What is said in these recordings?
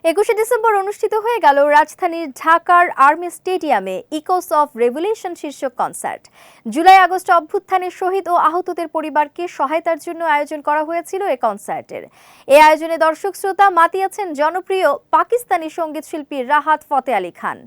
21শে December অনুষ্ঠিত হয়ে গেল রাজধানীর ঢাকার আর্মি স্টেডিয়ামে ইকোস অফ রেভলিউশন শীর্ষক কনসার্ট। জুলাই আগস্ট অভ্যুত্থানের শহীদ ও আহতদের পরিবারকে সহায়তার জন্য আয়োজন করা হয়েছিল এই কনসার্টের। এই আয়োজনে দর্শক শ্রোতা মাতিয়েছেন জনপ্রিয় পাকিস্তানি সঙ্গীত শিল্পী রাহাত ফতে Ali Khan.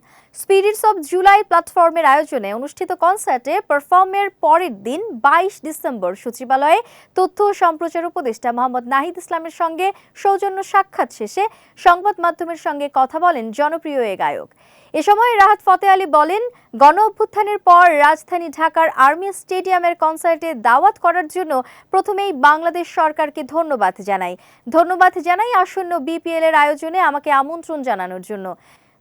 Spirits of July প্ল্যাটফর্মের আয়োজনে অনুষ্ঠিত কনসার্টে পারফর্মের পরের দিন 22 ডিসেম্বর সচিবালয়ে তথ্য ও সম্প্রচার উপদেষ্টা মোহাম্মদ নাহিদ ইসলামের সঙ্গে সৌজন্য সাক্ষাৎ শেষে সংবাদ মাধ্যমের সঙ্গে কথা বলেন জনপ্রিয় এ গায়ক। এ সময় রাহাত ফতে আলী বলেন, গণ অভ্যুত্থানের পর রাজধানী ঢাকার আর্মি স্টেডিয়ামের কনসার্টে দাওয়াত করার জন্য প্রথমেই বাংলাদেশ সরকারকে ধন্যবাদ জানাই আসন্ন বিপিএল এর আয়োজনে আমাকে আমন্ত্রণ জানানোর জন্য।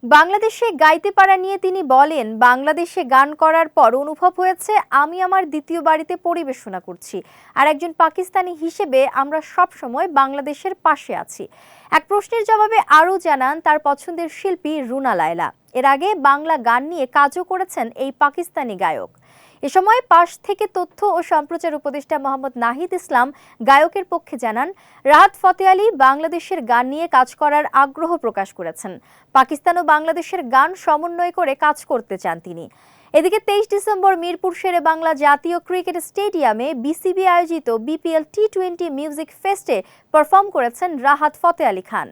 বাংলাদেশে গাইতে পারা নিয়ে তিনি বলেন, বাংলাদেশে গান করার পর অনুভব হয়েছে আমি আমার দ্বিতীয় বাড়িতে পরিবেশনা করছি, আর একজন পাকিস্তানি হিসেবে আমরা সব সময় বাংলাদেশের পাশে আছি। এক প্রশ্নের জবাবে আরও জানান তার পছন্দের শিল্পী রুনা লায়লা। এর আগে বাংলা গান নিয়ে কাজও করেছেন এই পাকিস্তানি গায়ক। এ সময় পাশ থেকে তথ্য ও সম্প্রচার উপদেষ্টা মোহাম্মদ নাহিদ ইসলাম গায়কের পক্ষে জানান, রাহাত ফতে আলী বাংলাদেশের গান নিয়ে কাজ করার আগ্রহ প্রকাশ করেছেন। পাকিস্তান ও বাংলাদেশের গান সমন্বয় করে কাজ করতে চান তিনি। এদিকে 23 ডিসেম্বর মিরপুর শেরে বাংলা জাতীয় ক্রিকেট স্টেডিয়ামে বিসিবি আয়োজিত বিপিএল টি-20 মিউজিক ফেস্টে পারফর্ম করেছেন রাহাত ফতে আলী খান।